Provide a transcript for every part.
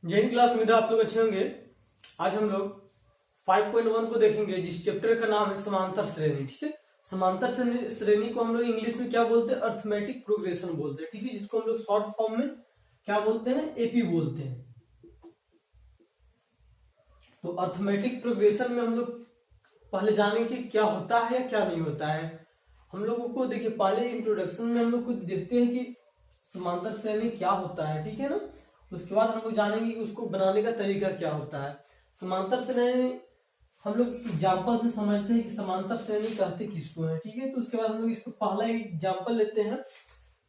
Jain class में आप लोग अच्छे होंगे। आज हम लोग 5.1 को देखेंगे, जिस चैप्टर का नाम है समांतर श्रेणी। ठीक है, समांतर श्रेणी को हम लोग इंग्लिश में क्या बोलते हैं? अर्थमेटिक प्रोग्रेशन बोलते हैं। ठीक है, जिसको हम लोग शॉर्ट फॉर्म में क्या बोलते हैं? एपी बोलते हैं। तो अर्थमेटिक प्रोग्रेशन में हम लोग पहले जानेंगे कि क्या होता है या क्या नहीं होता है। हम लोगों को देखिए, पहले इंट्रोडक्शन में हम लोग को देखते हैं कि समांतर श्रेणी क्या होता है। ठीक है ना, उसके बाद हम लोग जानेंगे कि उसको बनाने का तरीका क्या होता है। समांतर श्रेणी हम लोग एग्जाम्पल से समझते हैं कि समांतर श्रेणी कहते किसको है। ठीक है, तो उसके बाद हम लोग इसको पहला एग्जाम्पल लेते हैं।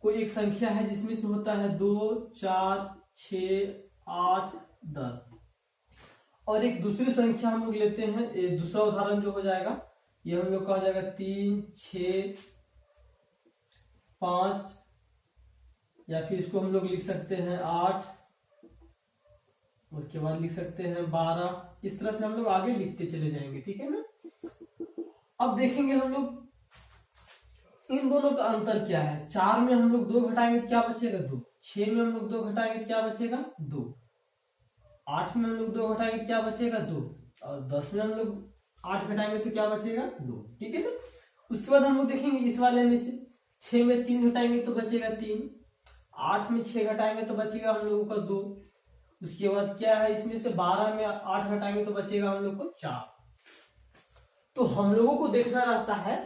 कोई एक संख्या है जिसमें से होता है 2, 4, 6, 8, 10, और एक दूसरी संख्या हम लोग लेते हैं। दूसरा उदाहरण जो हो जाएगा, ये हम लोग का हो जाएगा 3, 6, 5, या फिर इसको हम लोग लिख सकते हैं 8, उसके बाद लिख सकते हैं 12। इस तरह से हम लोग आगे लिखते चले जाएंगे। ठीक है ना, अब देखेंगे हम लोग इन दोनों का अंतर क्या है। 4 में हम लोग 2 घटाएंगे तो क्या बचेगा? 2। 6 में हम लोग 2 घटाएंगे तो क्या बचेगा? 2। 8 में हम लोग 2 घटाएंगे तो क्या बचेगा? 2। और 10 में हम लोग 8 घटाएंगे तो क्या बचेगा? 2। ठीक है ना, उसके बाद हम लोग देखेंगे इस वाले में से 6 में 3 घटाएंगे तो बचेगा 3। 8 में 6 घटाएंगे तो बचेगा हम लोगों का 2। उसके बाद क्या है, इसमें से 12 में 8 घटाएंगे तो बचेगा हम लोग को 4। तो हम लोगों को देखना रहता है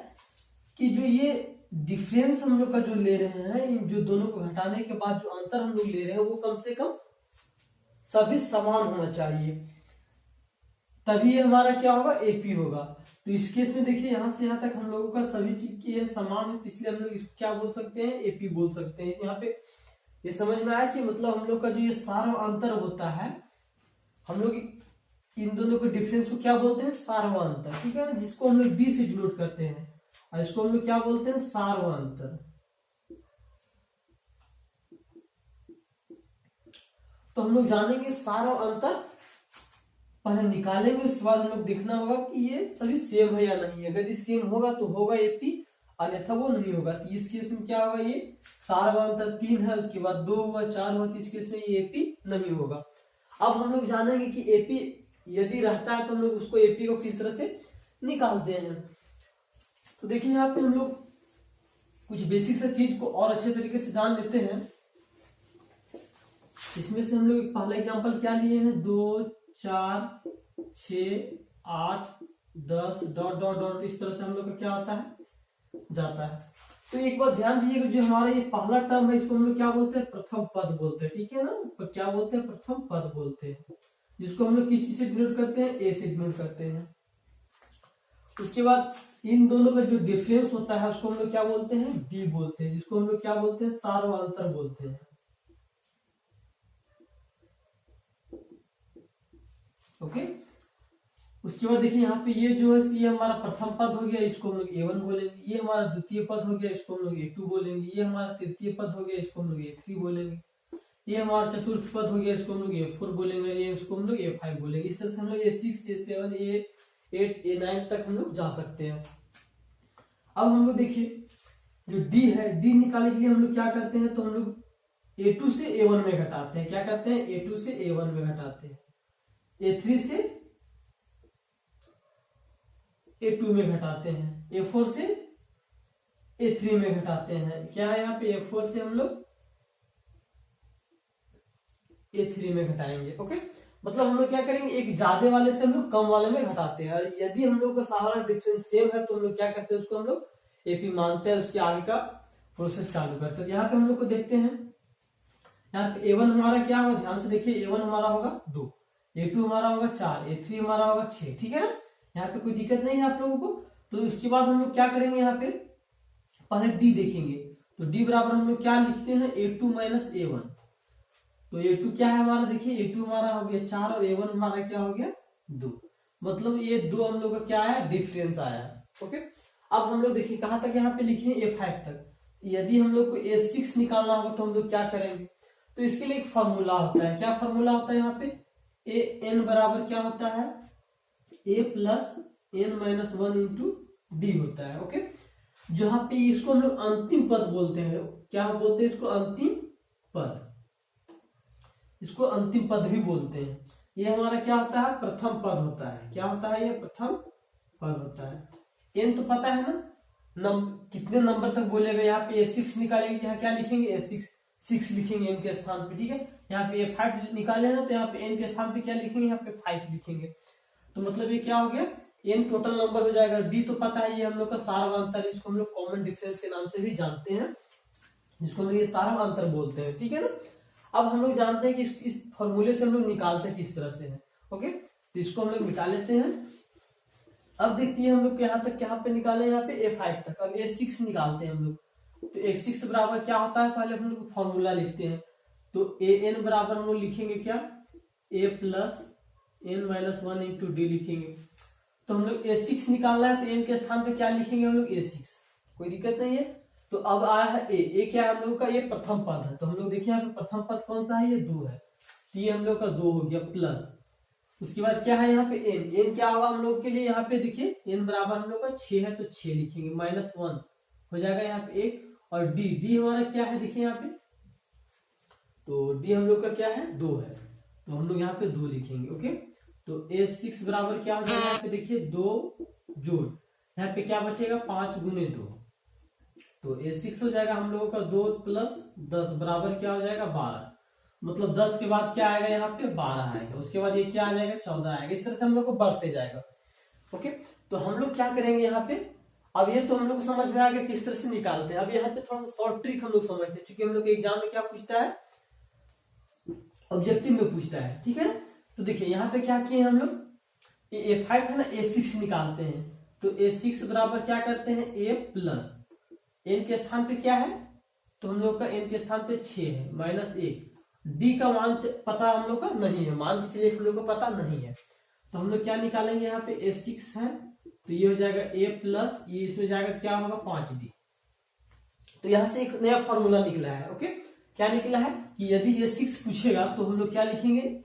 कि जो ये डिफरेंस हम लोग का जो ले रहे हैं, इन जो दोनों को घटाने के बाद जो अंतर हम लोग ले रहे हैं वो कम से कम सभी समान होना चाहिए, तभी ये हमारा क्या होगा? एपी होगा। तो इस केस में देखिए, यहां से यहां तक हम लोगों का सभी चीज की समान है, तो इसलिए हम लोग इसको क्या बोल सकते हैं? एपी बोल सकते हैं। यहाँ पे ये समझ में आया कि मतलब हम लोग का जो ये सारा अंतर होता है, हम लोग इन दोनों के डिफरेंस को क्या बोलते हैं? सार्व अंतर। ठीक है ना, जिसको हम लोग डी से डिनोट करते हैं, और इसको हम लोग क्या बोलते हैं? सार्व अंतर। तो हम लोग जानेंगे सार्व अंतर पहले निकालेंगे, उसके बाद हम लोग देखना होगा कि ये सभी सेम है या नहीं है। अगर ये सेम होगा तो होगा एपी, अन्यथा वो नहीं होगा। तो इस केस में क्या होगा? ये सार्व अंतर 3 है, उसके बाद 2 हुआ, 4 हुआ, तो इस केस में ये एपी नहीं होगा। अब हम लोग जानेंगे कि एपी यदि रहता है तो हम लोग उसको एपी को किस तरह से निकालते हैं। तो देखिए, यहाँ पे हम लोग कुछ बेसिक सा चीज को और अच्छे तरीके से जान लेते हैं। इसमें से हम लोग पहला एग्जांपल क्या लिए हैं? 2, 4, 6, 8, 10 डॉट डॉट डॉट, इस तरह से हम लोग का क्या होता है? जाता है। तो एक बात ध्यान दीजिएगा, जो हमारा ये पहला टर्म है इसको हम लोग क्या बोलते हैं? प्रथम पद बोलते हैं। ठीक है ना, तो क्या बोलते हैं? प्रथम पद बोलते हैं, जिसको हम लोग किस चीज से डिनोट करते हैं? ए से डिनोट करते हैं। उसके बाद इन दोनों का जो डिफरेंस होता है उसको हम लोग क्या बोलते हैं? डी बोलते हैं, जिसको हम लोग क्या बोलते हैं? सार्व अंतर बोलते हैं। ओके, उसके बाद देखिए, यहाँ पे ये जो है ये हमारा प्रथम पद हो गया, इसको हम लोग A1 बोलेंगे। ये हमारा द्वितीय पद हो गया, इसको हम लोग A2 बोलेंगे। ये हमारा तृतीय पद हो गया, इसको हम लोग A3 बोलेंगे। ये हमारा चतुर्थ पद हो गया, इसको हम लोग A4 बोलेंगे। ये इसको हम लोग A5 बोलेंगे। इस तरह से हम लोग A6, A7, A8, A9 तक हम लोग जा सकते हैं। अब हम लोग देखिए, जो D है, D निकालने के लिए हम लोग क्या करते हैं? तो हम लोग A2 से A1 में घटाते हैं। क्या करते हैं? A2 से A1 में घटाते हैं। A3 से A2 में घटाते हैं। A4 से A3 में घटाते हैं। क्या है यहाँ पे? A4 से हम लोग A3 में घटाएंगे। ओके, मतलब हम लोग क्या करेंगे? एक ज्यादा वाले से हम लोग कम वाले में घटाते हैं। और यदि हम लोग का सारा डिफरेंस सेम है तो हम लोग क्या करते हैं? उसको हम लोग एपी मानते हैं, उसके आगे का प्रोसेस चालू करते हैं। यहाँ पे हम लोग को देखते हैं, यहाँ पे A1 हमारा क्या होगा? ध्यान से देखिए, A1 हमारा होगा 2, A2 हमारा होगा 4, A3 हमारा होगा 6। ठीक है ना, यहाँ पे कोई दिक्कत नहीं है आप लोगों को। तो इसके बाद हम लोग क्या करेंगे? यहाँ पे पहले डी देखेंगे। तो डी बराबर हम लोग क्या लिखते हैं? A2 minus A1। तो A2 क्या है हमारा? देखिए, A2 हमारा हो गया 4 और A1 हमारा क्या हो गया? 2। मतलब ये 2 हम लोग का क्या है? डिफरेंस आया। ओके, अब हम लोग देखिए कहां तक यहाँ पे लिखे? A5 तक। यदि हम लोग को A6 निकालना होगा तो हम लोग क्या करेंगे? तो इसके लिए एक फॉर्मूला होता है। क्या फॉर्मूला होता है यहाँ पे? AN बराबर क्या होता है? A plus N minus 1 into D होता है। ओके, जहां पे इसको हम लोग अंतिम पद बोलते हैं। क्या बोलते हैं इसको? अंतिम पद। इसको अंतिम पद भी बोलते हैं। ये हमारा क्या होता है, प्रथम पद होता है। क्या होता है, ये प्रथम पद होता है। एन तो पता है ना, कितने नंबर तक बोलेगा। यहाँ पे A6 निकालेंगे, यहाँ क्या लिखेंगे, A6 लिखेंगे एन के स्थान पे, ठीक है। यहाँ पे A5 निकाले ना, तो यहाँ पे एन के स्थान पे क्या लिखेंगे, यहाँ पे 5 लिखेंगे। तो मतलब ये क्या हो गया, एन टोटल नंबर हो जाएगा। डी तो पता है, ये हम लोग का सार्वधातुक, इसको हम लोग कॉमन डिफरेंस के नाम से भी जानते हैं, जिसको हम लोग ये सार्वधातुक बोलते हैं, ठीक है ना। अब हम लोग जानते हैं कि इस फॉर्मूले से हम लोग निकालते हैं किस तरह से है। ओके, तो इसको हम लोग निकाल लेते हैं। अब देखते हैं हम लोग यहाँ तक, यहाँ पे निकाले, यहाँ पे A5 तक। अब A6 निकालते हैं हम लोग। तो A6 बराबर क्या होता है, पहले हम लोग फॉर्मूला लिखते हैं। तो AN बराबर हम लोग लिखेंगे क्या, A plus N minus 1 into D लिखेंगे। तो हम लोग A6 निकालना है, तो N के स्थान पे क्या लिखेंगे हम लोग, A6, कोई दिक्कत नहीं है। तो अब आया है A क्या है हम लोग का, ये प्रथम पद है। तो हम लोग देखिए यहाँ पे प्रथम पद कौन सा है, ये 2 है। तो ये हम लोग का 2 हो गया, प्लस उसके बाद क्या है यहाँ पे n क्या होगा हम लोग के लिए, यहाँ पे देखिए n बराबर हम लोग का 6 है, तो 6 लिखेंगे, माइनस 1 हो जाएगा यहाँ पे 1। और d हमारा क्या है, देखिए यहाँ पे, तो d हम लोग का क्या है, 2 है, तो हम लोग यहाँ पे 2 लिखेंगे। ओके, तो A6 बराबर क्या हो जाएगा, यहाँ पे देखिए 2 जोड़, यहाँ पे क्या बचेगा, 5 गुने 2, तो A6 हो जाएगा हम लोगों का 2 प्लस 10 बराबर क्या हो जाएगा, 12। मतलब 10 के बाद क्या आएगा, यहाँ पे 12 आएगा, उसके बाद ये क्या आ जाएगा, 14 आएगा। इस तरह से हम लोग को बढ़ते जाएगा। ओके, तो हम लोग क्या करेंगे यहाँ पे, अब ये तो हम लोग को समझ में आ गया किस तरह से निकालते हैं। अब यहाँ पे थोड़ा सा शॉर्ट ट्रिक हम लोग समझते हैं, क्योंकि हम लोग एग्जाम में क्या पूछता है, ऑब्जेक्टिव में पूछता है, ठीक है ना। तो देखिए यहाँ पे क्या किए हम लोग, A5 है ना, A6 निकालते हैं। तो A6 बराबर क्या करते हैं, A प्लस n के स्थान पे क्या है, तो हम लोग का n के स्थान पे 6 है, माइनस 1। डी का मान पता हम लोग का नहीं है, मान के चलिए हम लोग को पता नहीं है, तो हम लोग क्या निकालेंगे, यहाँ पे A6 है, तो ये हो जाएगा A प्लस, ये इसमें जाएगा क्या होगा, 5D। तो यहाँ से एक नया फॉर्मूला निकला है। ओके, क्या निकला है कि यदि A6 पूछेगा तो हम लोग क्या लिखेंगे,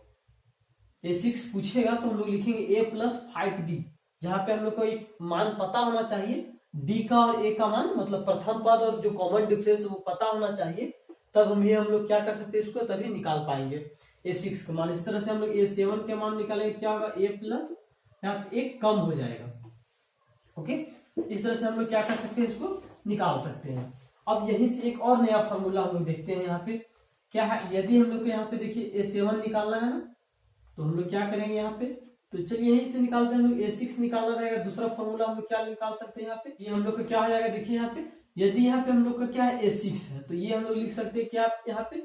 A6 पूछेगा तो हम लोग लिखेंगे A प्लस 5D, जहां पे हम लोग को एक मान पता होना चाहिए, D का और A का मान, मतलब प्रथम पद और जो कॉमन डिफरेंस वो पता होना चाहिए, तब हम लोग क्या कर सकते हैं, इसको तभी निकाल पाएंगे A6 का मान। इस तरह से हम लोग A7 के मान निकालेंगे, क्या होगा, A प्लस, यहाँ पे 1 कम हो जाएगा। ओके, इस तरह से हम लोग क्या कर सकते हैं, इसको निकाल सकते हैं। अब यहीं से एक और नया फॉर्मूला हम लोग देखते हैं। यहाँ पे क्या है, यदि हम लोग को यहाँ पे देखिए A7 निकालना है ना, तो हम लोग क्या करेंगे यहाँ पे, तो चलिए यहीं से निकालते हैं हम लोग। A6 निकालना रहेगा, दूसरा फॉर्मूला हम लोग क्या निकाल सकते हैं यहाँ पे, ये हम लोग का क्या हो जाएगा, देखिए यहाँ पे, यदि यहाँ पे हम लोग का क्या है, A6 है, तो ये हम लोग लिख सकते हैं क्या यहाँ पे,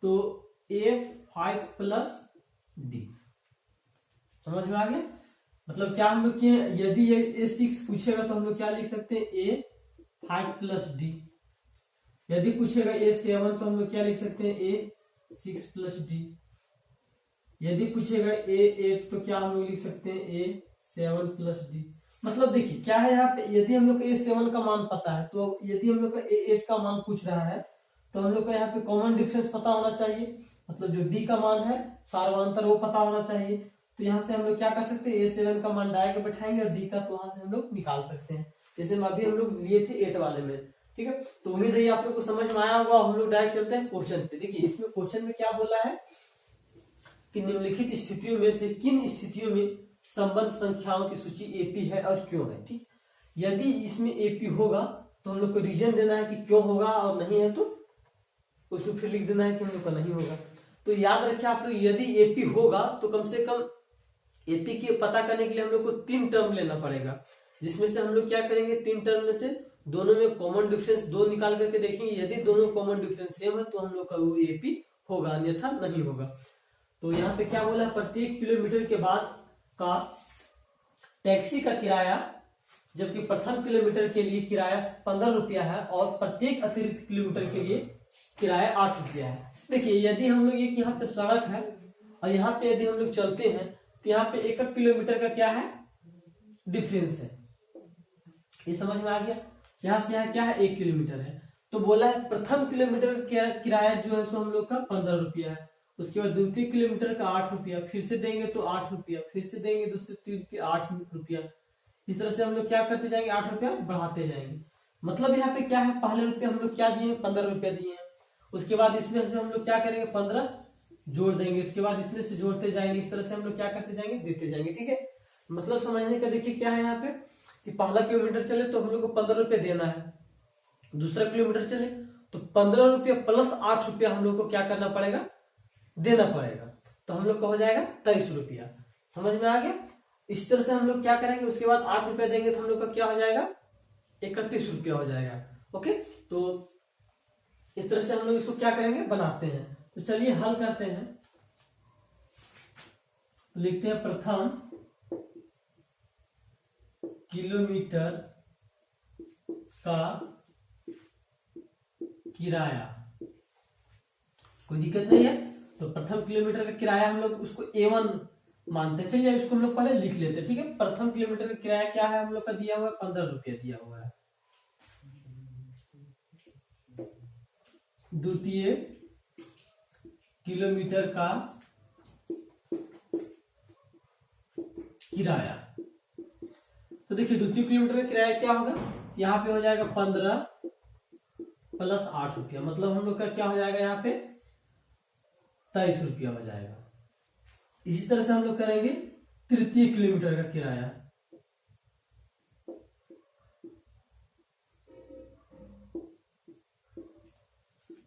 तो A5 प्लस D। समझ में आ गया, मतलब क्या हम लोग किए, यदि ये A6 पूछेगा तो हम लोग क्या लिख सकते हैं, A5 प्लस D। यदि पूछेगा A7 तो हम लोग क्या लिख सकते हैं, A6 प्लस D। यदि पूछेगा A8 तो क्या हम लोग लिख सकते हैं, A7 प्लस D। मतलब देखिए क्या है यहाँ पे, यदि हम लोग को A7 का मान पता है, तो यदि हम लोग का A8 का मान पूछ रहा है, तो हम लोग को यहाँ पे कॉमन डिफरेंस पता होना चाहिए, मतलब जो D का मान है सार्वधातुक वो पता होना चाहिए। तो यहाँ से हम लोग क्या कर सकते हैं, A7 का मान डायरेक्ट बैठाएंगे और D का तो वहां से हम लोग निकाल सकते हैं, जैसे अभी हम लोग लिए थे 8 वाले में। ठीक है, तो उम्मीद है आप लोग को समझ में आया होगा। हम लोग डायरेक्ट चलते हैं क्वेश्चन पे। देखिए इसमें क्वेश्चन में क्या बोला है कि निम्नलिखित स्थितियों में से किन स्थितियों में संबंध संख्याओं की सूची एपी है और क्यों है। ठीक, यदि इसमें एपी होगा तो हम लोग को रीजन देना है कि क्यों होगा, और नहीं है तो उसमें फिर लिख देना है कि हम लोग का नहीं होगा। तो याद रखिए आप लोग, यदि एपी होगा तो कम से कम एपी के पता करने के लिए हम लोग को 3 टर्म लेना पड़ेगा, जिसमें से हम लोग क्या करेंगे, 3 टर्म में से दोनों में कॉमन डिफरेंस 2 निकाल करके देखेंगे। यदि दोनों कॉमन डिफरेंस सेम है तो हम लोग का वो एपी होगा, अन्यथा नहीं होगा। तो यहाँ पे क्या बोला, प्रत्येक किलोमीटर के बाद का टैक्सी का किराया, जबकि प्रथम किलोमीटर के लिए किराया 15 रुपया है और प्रत्येक अतिरिक्त किलोमीटर के लिए किराया 8 रुपया है। देखिए यदि हम लोग एक यहाँ पे सड़क है और यहाँ पे यदि हम लोग चलते हैं तो यहाँ पे 1 किलोमीटर का क्या है, डिफरेंस है। ये समझ में आ गया, यहाँ से यहाँ क्या है, 1 किलोमीटर है। तो बोला है प्रथम किलोमीटर का किराया जो है सो हम लोग का 15 रुपया है, उसके बाद द्वितीय किलोमीटर का 8 रुपया, फिर से देंगे तो 8 रुपया, फिर से देंगे दूसरे 8 रुपया। इस तरह से हम लोग क्या करते जाएंगे, 8 रुपया बढ़ाते जाएंगे। मतलब यहाँ पे क्या है, पहले रुपया हम लोग क्या दिए, 15 रुपया दिए हैं। उसके बाद इसमें से हम लोग क्या करेंगे, 15 जोड़ देंगे, उसके बाद इसमें से जोड़ते जाएंगे, इस तरह से हम लोग क्या करते जाएंगे, देते जाएंगे। ठीक है, मतलब समझने का देखिए क्या है यहाँ पे कि पहला किलोमीटर चले तो हम लोग को 15 रुपये देना है, दूसरा किलोमीटर चले तो 15 रुपये प्लस 8 रुपया हम लोग को क्या करना पड़ेगा, देना पड़ेगा। तो हम लोग का हो जाएगा 23 रुपया। समझ में आ गया? इस तरह से हम लोग क्या करेंगे, उसके बाद 8 रुपया देंगे तो हम लोग का क्या हो जाएगा, 31 रुपया हो जाएगा। ओके, तो इस तरह से हम लोग इसको क्या करेंगे, बनाते हैं। तो चलिए हल करते हैं। तो लिखते हैं प्रथम किलोमीटर का किराया, कोई दिक्कत नहीं है। तो प्रथम किलोमीटर का किराया हम लोग उसको A1 मानते हैं। चलिए इसको हम लोग पहले लिख लेते हैं। ठीक है, प्रथम किलोमीटर का किराया क्या है हम लोग का, दिया हुआ है 15 रुपया दिया हुआ है। द्वितीय किलोमीटर का किराया, तो देखिए द्वितीय किलोमीटर का किराया क्या होगा, यहाँ पे हो जाएगा 15 प्लस 8 रुपया, मतलब हम लोग का क्या हो जाएगा, यहाँ पे 23 रुपया हो जाएगा। इसी तरह से हम लोग करेंगे तृतीय किलोमीटर का किराया।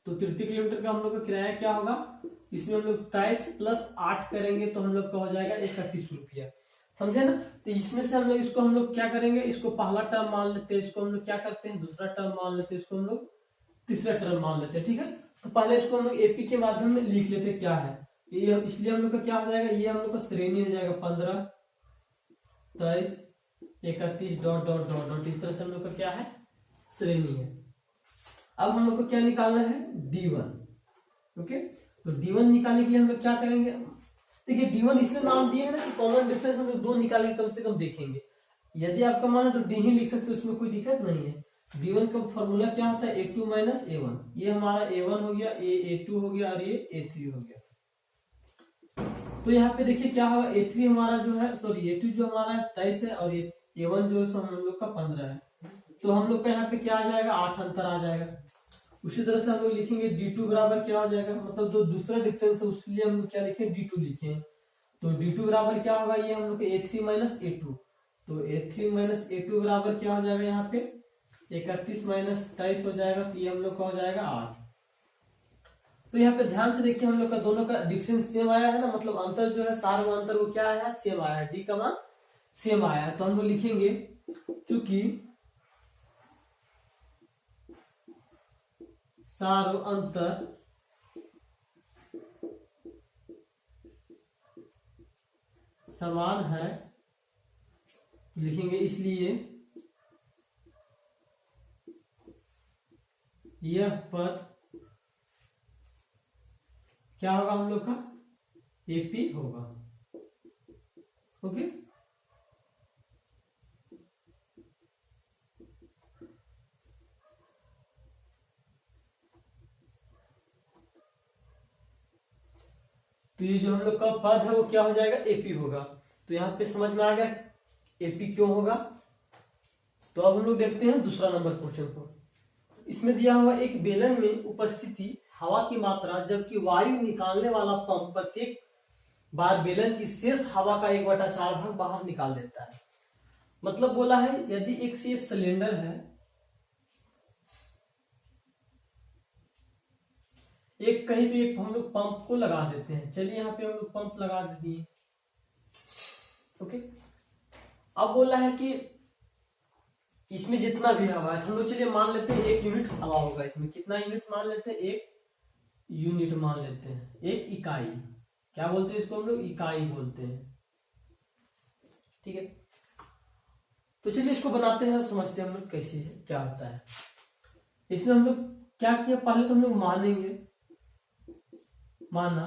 तो तृतीय किलोमीटर का हम लोग का किराया क्या होगा, इसमें हम लोग 23 प्लस 8 करेंगे तो हम लोग का हो जाएगा 31 रुपया। समझे ना? तो इसमें से हम लोग क्या करेंगे, इसको पहला टर्म मान लेते हैं, इसको हम लोग क्या करते हैं, दूसरा टर्म मान लेते हैं, इसको हम लोग तीसरा टर्म मान लेते हैं। ठीक है, तो पहले इसको हम लोग एपी के माध्यम में लिख लेते हैं क्या है ये, इसलिए हम लोग का क्या हो जाएगा, ये हम लोग का श्रेणी हो जाएगा 15 23 31 डॉट डॉट डॉट डॉट, इस तरह से हम लोग का क्या है, श्रेणी है। अब हम लोग को क्या निकालना है, D1। ओके, तो D1 निकालने के लिए हम लोग क्या करेंगे, देखिए D1 इसलिए नाम दिए है ना कि कॉमन डिफरेंस हम लोग 2 निकाल के कम से कम देखेंगे। यदि आपका मान है तो D ही लिख सकते, उसमें कोई दिक्कत नहीं है। D1 का फॉर्मूला क्या होता है, A2 माइनस A1। ये हमारा A1 हो गया, A2 हो गया और ये A3 हो गया। तो यहाँ पे देखिए क्या होगा, A3 हमारा जो है, सॉरी A2 जो हमारा 23 है और A1 जो है हम लोग का 15 है। तो हम लोग का यहाँ पे क्या आ जाएगा, 8 अंतर आ जाएगा। उसी तरह से हम लोग लिखेंगे D2 बराबर क्या हो जाएगा, मतलब जो दूसरा डिफरेंस है उसके लिए हम लोग क्या लिखे, D2 लिखे। तो D2 बराबर क्या होगा, ये हम लोग A3 माइनस A2। तो A3 माइनस A2 बराबर क्या हो जाएगा, यहाँ पे 31 माइनस 23 हो जाएगा, तो ये हम लोग का हो जाएगा 8। तो यहाँ पे ध्यान से देखिए हम लोग का दोनों का डिफरेंस सेम आया है ना, मतलब अंतर जो है सार में अंतर वो क्या आया है, सेम आया है, डी का मान सेम आया है। तो हम लोग लिखेंगे चूंकि सार अंतर समान है, लिखेंगे इसलिए यह पद क्या होगा हम लोग का, एपी होगा। ओके, तो ये जो हम लोग का पद है वो क्या हो जाएगा, एपी होगा। तो यहाँ पे समझ में आ गया एपी क्यों होगा। तो अब हम लोग देखते हैं दूसरा नंबर क्वेश्चन को। इसमें दिया हुआ एक बेलन में उपस्थिति हवा की मात्रा, जबकि वायु निकालने वाला पंप प्रत्येक बार बेलन की शेष हवा का 1/4 भाग बाहर निकाल देता है। मतलब बोला है यदि एक से सिलेंडर है, एक कहीं पे एक हम लोग पंप को लगा देते हैं। चलिए यहाँ पे हम लोग पंप लगा दिए। ओके, अब बोला है कि इसमें जितना भी हवा है हम लोग, चलिए मान लेते हैं 1 यूनिट हवा होगा। इसमें कितना यूनिट मान लेते हैं, 1 यूनिट मान लेते हैं, 1 इकाई। क्या बोलते हैं इसको हम लोग, इकाई बोलते हैं। ठीक है, तो चलिए इसको बनाते हैं और समझते हैं हम लोग कैसे है, क्या होता है। इसमें हम लोग क्या किया, पहले तो हम लोग मानेंगे, माना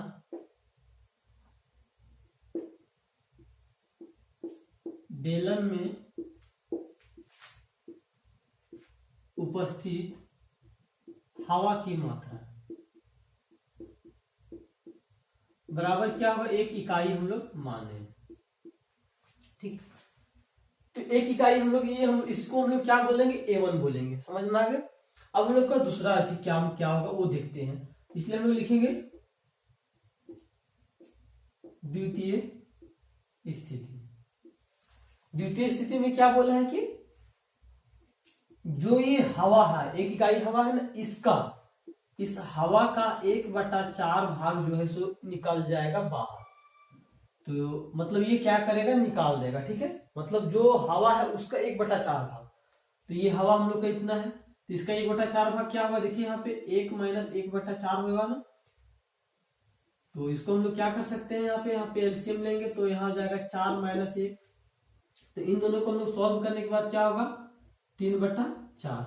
बेलन में उपस्थित हवा की मात्रा बराबर क्या होगा, 1 इकाई हम लोग माने। ठीक, तो 1 इकाई हम लोग, ये हम इसको हम लोग क्या बोलेंगे, A1 बोलेंगे। समझ में आ गया। अब हम लोग का दूसरा क्या होगा वो देखते हैं। इसलिए हम लोग लिखेंगे द्वितीय स्थिति। द्वितीय स्थिति में क्या बोला है कि जो ये हवा है, 1 इकाई हवा है ना, इस हवा का 1/4 भाग जो है सो निकल जाएगा बाहर। तो मतलब ये क्या करेगा, निकाल देगा, ठीक है। मतलब जो हवा है उसका 1/4 भाग, तो ये हवा हम लोग का इतना है, तो इसका 1/4 भाग क्या होगा, देखिए यहाँ पे 1 - 1/4 होगा ना। तो इसको हम लोग क्या कर सकते हैं, यहाँ पे एलसीएम लेंगे तो यहाँ हो जाएगा 4 - 1। तो इन दोनों को हम लोग सॉल्व करने के बाद क्या होगा, 3/4।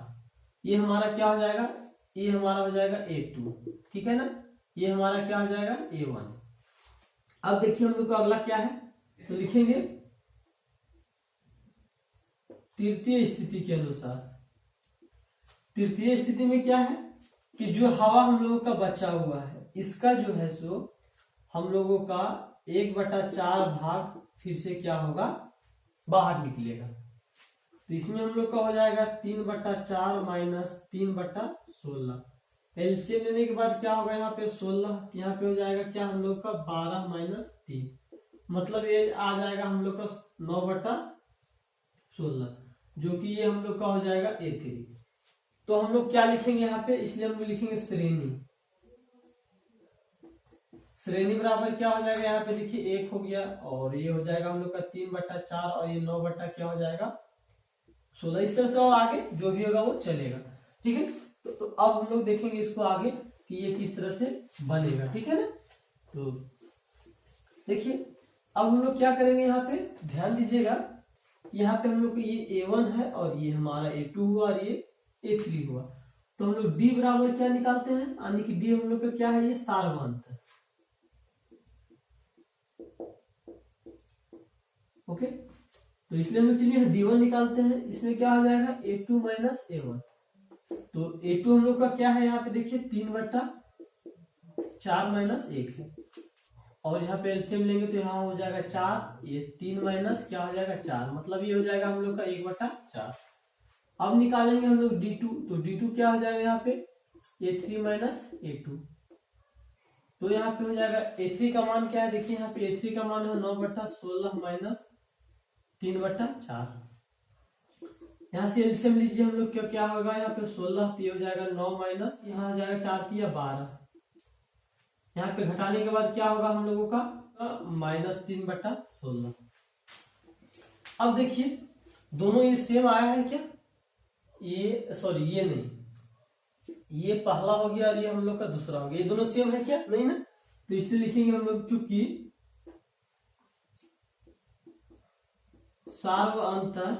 ये हमारा क्या हो जाएगा, ये हमारा हो जाएगा A2, ठीक है ना। ये हमारा क्या हो जाएगा, A1। अब देखिए हम लोग का अगला क्या है, तो लिखेंगे तृतीय स्थिति के अनुसार। तृतीय स्थिति में क्या है कि जो हवा हम लोगों का बचा हुआ है, इसका जो है सो हम लोगों का 1/4 भाग फिर से क्या होगा, बाहर निकलेगा। तो इसमें हम लोग का हो जाएगा 3/4 - 3/16। एलसीएम लेने के बाद क्या होगा, यहाँ पे 16, यहाँ पे हो जाएगा क्या हम लोग का 12 - 3, मतलब ये आ जाएगा हम लोग का 9/16, जो कि ये हम लोग का हो जाएगा A3। तो हम लोग क्या लिखेंगे यहाँ पे, इसलिए हम लोग लिखेंगे श्रेणी। श्रेणी बराबर क्या हो जाएगा, यहाँ पे देखिए 1 हो गया, और ये हो जाएगा हम लोग का 3/4, और ये 9 क्या हो जाएगा 16। इस तरह से और आगे जो भी होगा वो चलेगा, ठीक है। तो अब हम लोग देखेंगे इसको आगे कि ये किस तरह से बनेगा, ठीक है ना। तो देखिए अब हम लोग क्या करेंगे, यहाँ पे ध्यान दीजिएगा, यहाँ पे हम लोग को ये A1 है, और ये हमारा A2 हुआ, और ये A3 हुआ। तो हम लोग D बराबर क्या निकालते हैं, यानी कि D हम लोग का क्या है, ये सारवांत है, ओके। तो इसलिए हम लोग चलिए D1 निकालते हैं। इसमें क्या हो जाएगा, A2 - A1। तो A2 हम लोग का क्या है, यहाँ पे देखिए 3/4 - 1 है, और यहाँ पे एलसीएम लेंगे तो यहाँ हो जाएगा 4, ये 3 माइनस क्या हो जाएगा 4, मतलब ये हो जाएगा हम लोग का 1/4। अब निकालेंगे हम लोग D2, तो D2 क्या हो जाएगा यहाँ पे A3 - A2। तो यहाँ पे हो जाएगा A3 का मान क्या है, देखिए यहाँ पे A3 का मान है 9/16 - 3/4। यहाँ से एलसीएम लीजिए हम लोग, क्या होगा यहाँ पे 16, तो ये हो जाएगा 9 माइनस यहाँ हो जाएगा 4 × 12। यहाँ पे घटाने के बाद क्या होगा हम लोगों का -3/16। अब देखिए दोनों ये सेम आया है क्या, ये सॉरी ये नहीं, ये पहला हो गया और ये हम लोग का दूसरा हो गया, ये दोनों सेम है क्या, नहीं ना। तो इसलिए लिखेंगे हम लोग चूंकि सार्व अंतर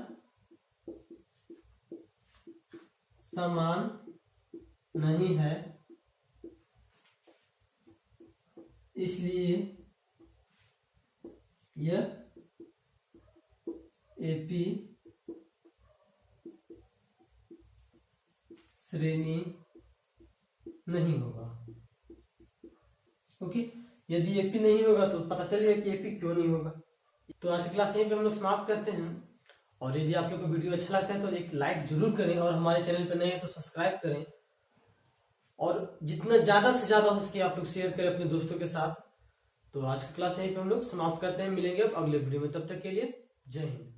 समान नहीं है, इसलिए यह एपी श्रेणी नहीं होगा। ओके, यदि एपी नहीं होगा तो पता चलेगा कि एपी क्यों नहीं होगा। तो आज की क्लास यहीं पे हम लोग समाप्त करते हैं, और यदि आप लोग को वीडियो अच्छा लगता है तो एक लाइक जरूर करें, और हमारे चैनल पर नए हैं तो सब्सक्राइब करें, और जितना ज्यादा से ज्यादा हो सके आप लोग शेयर करें अपने दोस्तों के साथ। तो आज की क्लास यहीं पे हम लोग समाप्त करते हैं, मिलेंगे अब अगले वीडियो में, तब तक के लिए जय हिंद।